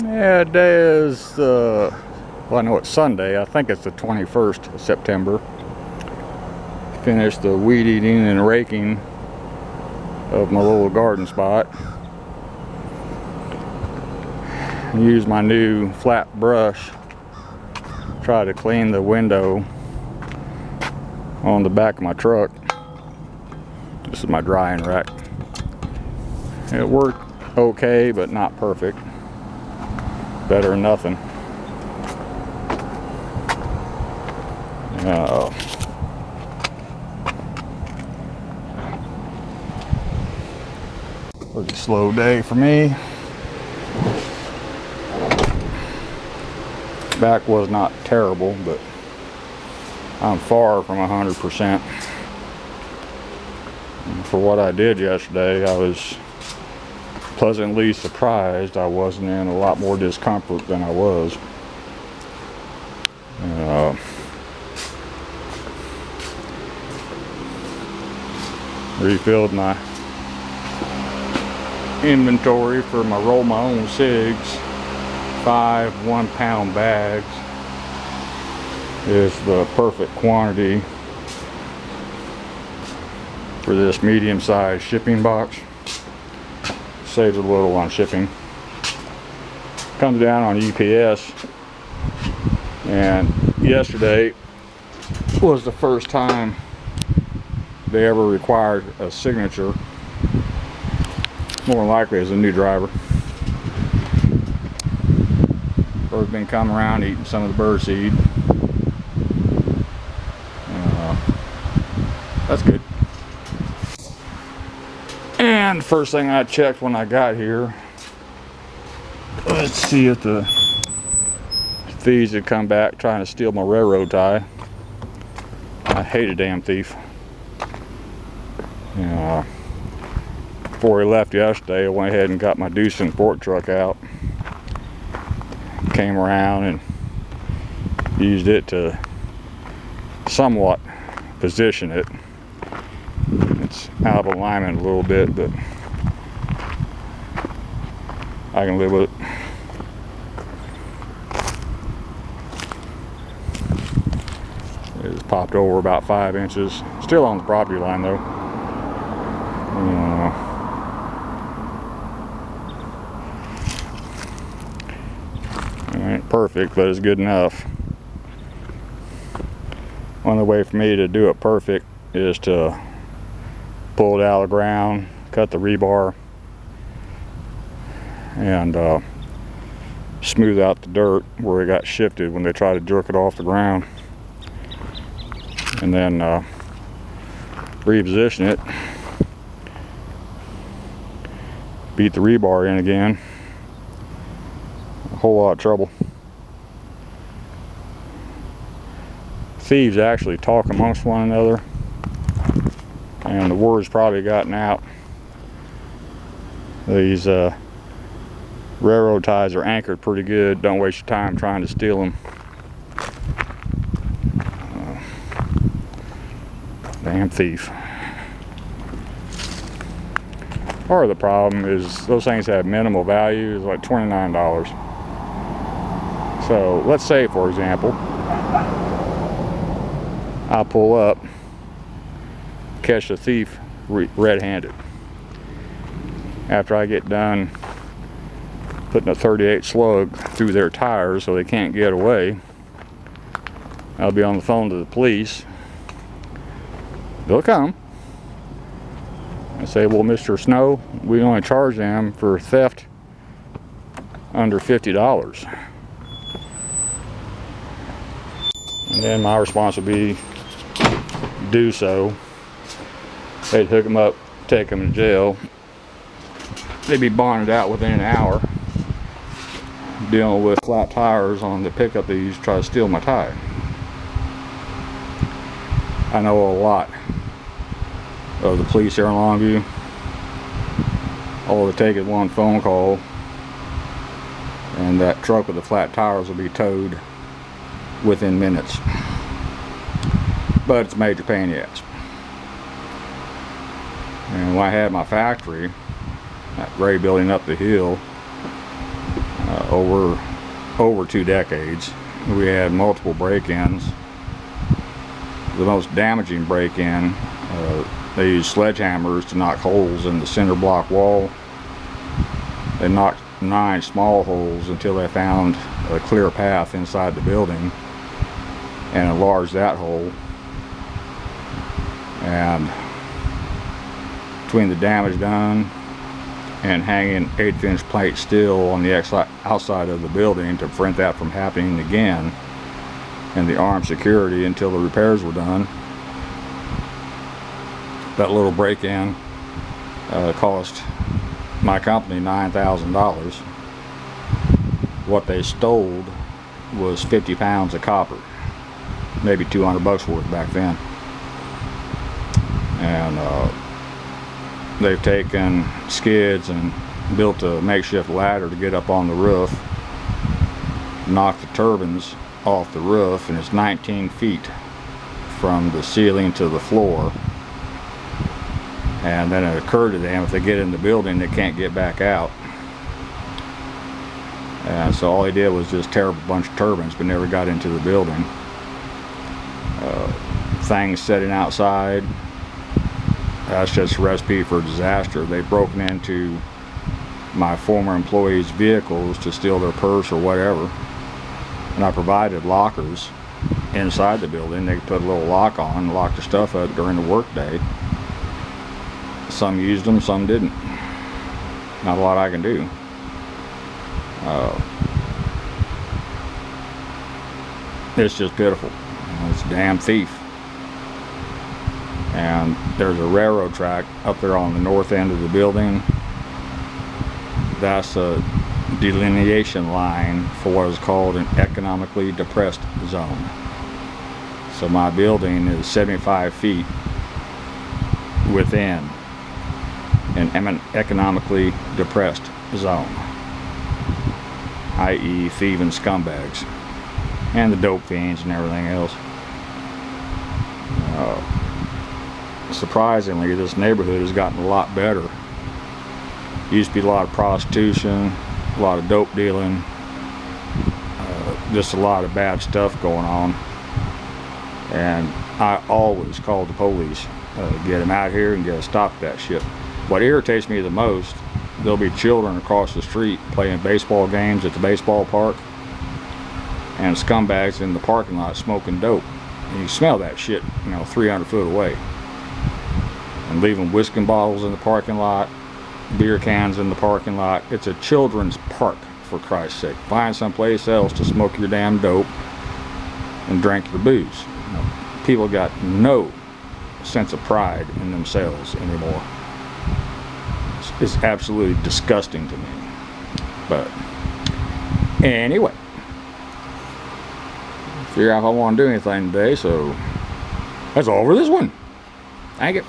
Yeah, today is well, I know it's Sunday. I think it's the 21st of September. Finished the weed eating and raking of my little garden spot. Use my new flat brush. Try to clean the window on the back of my truck. This is my drying rack. It worked okay, but not perfect. Better than nothing. It was a slow day for me. Back was not terrible, but I'm far from 100%. For what I did yesterday, I was pleasantly surprised I wasn't in a lot more discomfort than I was. Refilled my inventory for my roll my own cigs. 5 1-pound bags is the perfect quantity for this medium-sized shipping box. Saves a little on shipping. Comes down on UPS, and yesterday was the first time they ever required a signature. More than likely as a new driver. Bird's been coming around eating some of the bird seed. That's good. And first thing I checked when I got here, let's see if the thieves had come back trying to steal my railroad tie. I hate a damn thief. Before he left yesterday, I went ahead and got my deuce and fork truck out. Came around and used it to somewhat position it. It's out of alignment a little bit, but I can live with it. It's popped over about 5 inches. Still on the property line though. Ain't perfect, but it's good enough. One way for me to do it perfect is to pull it out of the ground, cut the rebar, and smooth out the dirt where it got shifted when they try to jerk it off the ground, and then reposition it, beat the rebar in again. A whole lot of trouble. Thieves actually talk amongst one another, and the word's probably gotten out. These railroad ties are anchored pretty good. Don't waste your time trying to steal them. Damn thief. Part of the problem is those things have minimal value. It's like $29. So let's say, for example, I pull up, catch the thief red-handed. After I get done putting a 38 slug through their tires so they can't get away, I'll be on the phone to the police. They'll come. I say, well, Mr. Snow, we only charge them for theft under $50. And then my response would be do so. They'd hook them up, take them to jail. They'd be bonded out within an hour, dealing with flat tires on the pickup they used to try to steal my tie. I know a lot of the police here in Longview. All they take is one phone call, and that truck with the flat tires will be towed within minutes. But it's a major pain in the ass. And when I had my factory, that gray building up the hill, over 2 decades. We had multiple break-ins. The most damaging break-in, they used sledgehammers to knock holes in the cinder block wall. They knocked 9 small holes until they found a clear path inside the building and enlarged that hole. And between the damage done and hanging 1/8" plate steel on the outside of the building to prevent that from happening again, and the armed security until the repairs were done, that little break-in cost my company $9,000. What they stole was 50 pounds of copper, maybe 200 bucks worth back then. And they've taken skids and built a makeshift ladder to get up on the roof, knocked the turbines off the roof, and it's 19 feet from the ceiling to the floor. And then it occurred to them, if they get in the building, they can't get back out. And so all they did was just tear up a bunch of turbines, but never got into the building. Things sitting outside, that's just a recipe for disaster. They've broken into my former employees' vehicles to steal their purse or whatever. And I provided lockers inside the building. They could put a little lock on and lock the stuff up during the workday. Some used them, some didn't. Not a lot I can do. It's just pitiful. It's a damn thief. And there's a railroad track up there on the north end of the building. That's a delineation line for what is called an economically depressed zone. So my building is 75 feet within an economically depressed zone, i.e. thieving scumbags and the dope fiends and everything else. Surprisingly, this neighborhood has gotten a lot better. Used to be a lot of prostitution, a lot of dope dealing, just a lot of bad stuff going on. And I always called the police, get them out here and get a stop to that shit. What irritates me the most, there'll be children across the street playing baseball games at the baseball park, and scumbags in the parking lot smoking dope. And you smell that shit, 300 foot away. And leaving whiskey bottles in the parking lot, beer cans in the parking lot. It's a children's park, for Christ's sake. Find someplace else to smoke your damn dope and drink your booze. People got no sense of pride in themselves anymore. It's absolutely disgusting to me. But anyway, figure out if I want to do anything today, so that's all for this one. Thank you.